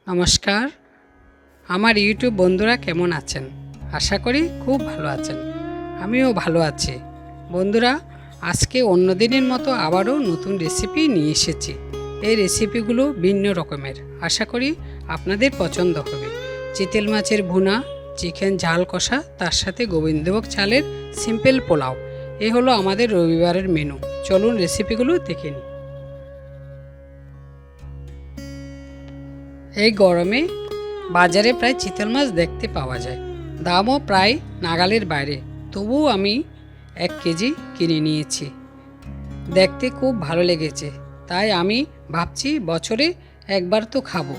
নমস্কার, আমার ইউটিউব বন্ধুরা কেমন আছেন? আশা করি খুব ভালো আছেন। আমিও ভালো আছি। বন্ধুরা, আজকে অন্য দিনের মতো আবারও নতুন রেসিপি নিয়ে এসেছি। এই রেসিপিগুলো ভিন্ন রকমের, আশা করি আপনাদের পছন্দ হবে। চিতল মাছের ভুনা, চিকেন ঝাল কষা, তার সাথে গোবিন্দভোগ চালের সিম্পল পোলাও, এ হলো আমাদের রবিবারের মেনু। চলুন রেসিপিগুলো দেখে নিই। এই গরমে বাজারে প্রায় চিতল মাছ দেখতে পাওয়া যায়, দামও প্রায় নাগালের বাইরে। তবুও আমি 1 কেজি কিনে নিয়েছি। দেখতে খুব ভালো লেগেছে, তাই আমি ভাবছি বছরে একবার তো খাবো।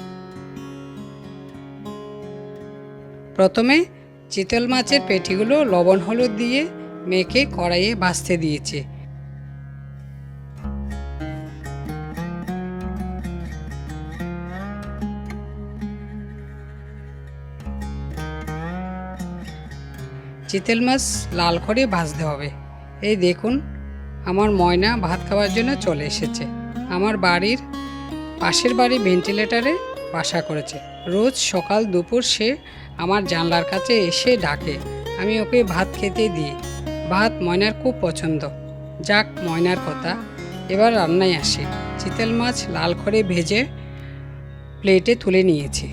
প্রথমে চিতল মাছের পেটিগুলো লবণ হলুদ দিয়ে মেখে কড়াইয়ে ভাজতে দিয়েছি। চিতল মাছ লাল করে ভাজতে হবে। এই দেখুন, আমার ময়না ভাত খাওয়ার জন্য চলে এসেছে। আমার বাড়ির পাশের বাড়ি ভেন্টিলেটরে বাসা করেছে। রোজ সকাল দুপুর সে আমার জানলার কাছে এসে ডাকে, আমি ওকে ভাত খেতে দিই। ভাত ময়নার খুব পছন্দ। যাক, ময়নার কথা, এবার রান্নায় আসি। চিতল মাছ লাল করে ভেজে প্লেটে তুলে নিয়েছি।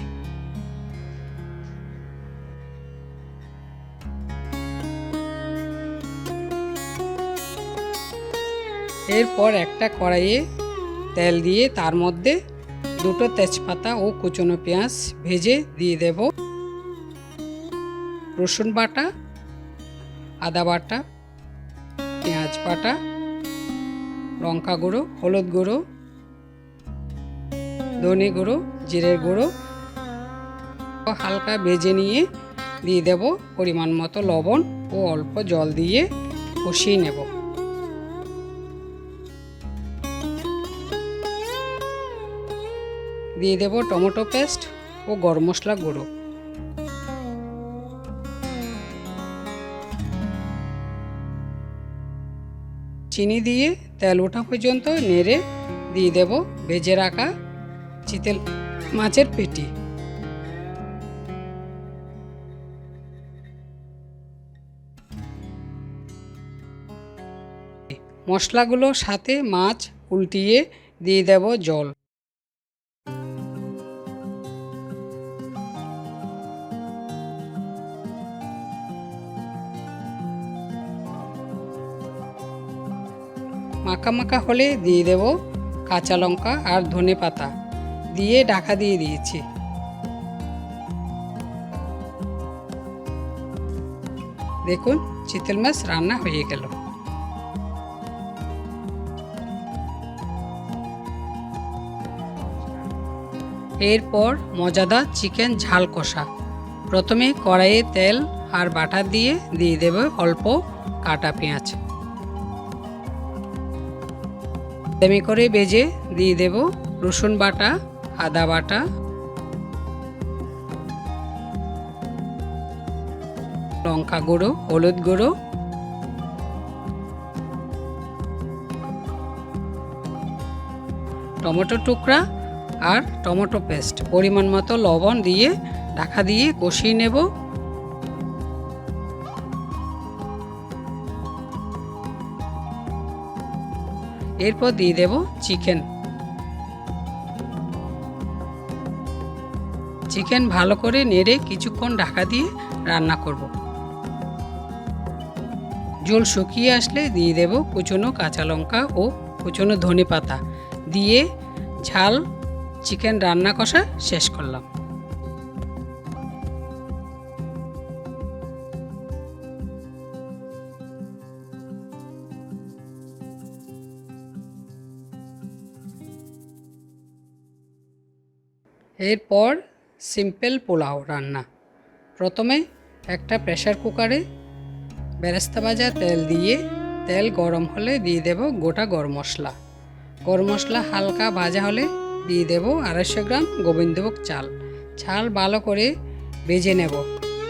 এরপর একটা কড়াইয়ে তেল দিয়ে তার মধ্যে 2টো তেজপাতা ও কুচনো পেঁয়াজ ভেজে দিয়ে দেব। রসুন বাটা, আদা বাটা, পেঁয়াজ বাটা, লঙ্কা গুঁড়ো, হলুদ গুঁড়ো, ধনে গুঁড়ো, জিরের গুঁড়ো হালকা ভেজে নিয়ে দিয়ে দেব পরিমাণ মতো লবণ ও অল্প জল দিয়ে কষিয়ে নেব। দিয়ে দেব টমেটো পেস্ট ও গরম মশলা গুঁড়ো। চিনি দিয়ে তেল ওঠা পর্যন্ত নেড়ে দিয়ে দেব ভেজে রাখা চিতল মাছের পেটি। মশলাগুলোর সাথে মাছ উল্টিয়ে দিয়ে দেব জল। মাখা মাখা হলে দিয়ে দেব কাঁচা লঙ্কা আর ধনে পাতা দিয়ে ঢাকা দিয়ে দিয়েছি। দেখুন, চিতল মাছ রান্না হয়ে গেল। এরপর মজাদার চিকেন ঝাল কষা। প্রথমে কড়াইয়ে তেল আর বাটার দিয়ে দেব অল্প কাটা পেঁয়াজ। তেমনি করে ভেজে দিয়ে দেব রসুন বাটা, আদা বাটা, লঙ্কা গুঁড়ো, হলুদ গুঁড়ো, টমেটো টুকরা আর টমেটো পেস্ট, পরিমাণ মতো লবণ দিয়ে ঢাকা দিয়ে কষিয়ে নেব। এরপর দিয়ে দেব চিকেন ভালো করে নেড়ে কিছুক্ষণ ঢাকা দিয়ে রান্না করব। ঝোল শুকিয়ে আসলে দিয়ে দেব কুচনো কাঁচা লঙ্কা ও কুচনো ধনে পাতা দিয়ে ঝাল চিকেন রান্না কষা শেষ করলাম। এরপর সিম্পল পোলাও রান্না। প্রথমে একটা প্রেসার কুকারে বেরেস্তা ভাজা তেল দিয়ে তেল গরম হলে দিয়ে দেব গোটা গরম মশলা। গরম মশলা হালকা ভাজা হলে দিয়ে দেব 250 গ্রাম গোবিন্দভোগ চাল। চাল ভালো করে ভেজে নেব।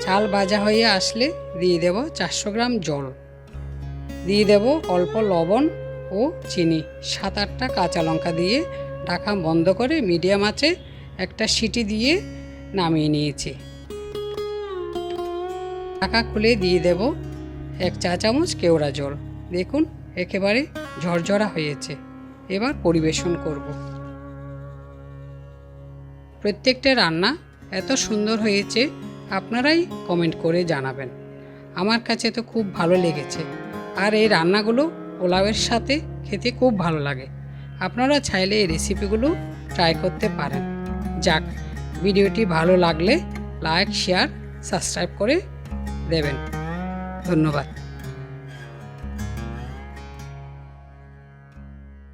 চাল ভাজা হয়ে আসলে দিয়ে দেব 400 গ্রাম জল। দিয়ে দেব অল্প লবণ ও চিনি, 7-8টা কাঁচা লঙ্কা দিয়ে ঢাকা বন্ধ করে মিডিয়াম আঁচে একটা সিটি দিয়ে নামিয়ে নিয়েছি। ঢাকা খুলে দিয়ে দেব 1 চা চামচ কেওড়া জল। দেখুন একেবারে ঝরঝরা হয়েছে। এবার পরিবেশন করব। প্রত্যেকটা রান্না এত সুন্দর হয়েছে, আপনারাই কমেন্ট করে জানাবেন। আমার কাছে তো খুব ভালো লেগেছে। আর এই রান্নাগুলো পোলাওয়ের সাথে খেতে খুব ভালো লাগে। আপনারা চাইলে এই রেসিপিগুলো ট্রাই করতে পারেন। যাক, ভিডিওটি ভালো লাগলে লাইক, শেয়ার, সাবস্ক্রাইব করে দেবেন। ধন্যবাদ।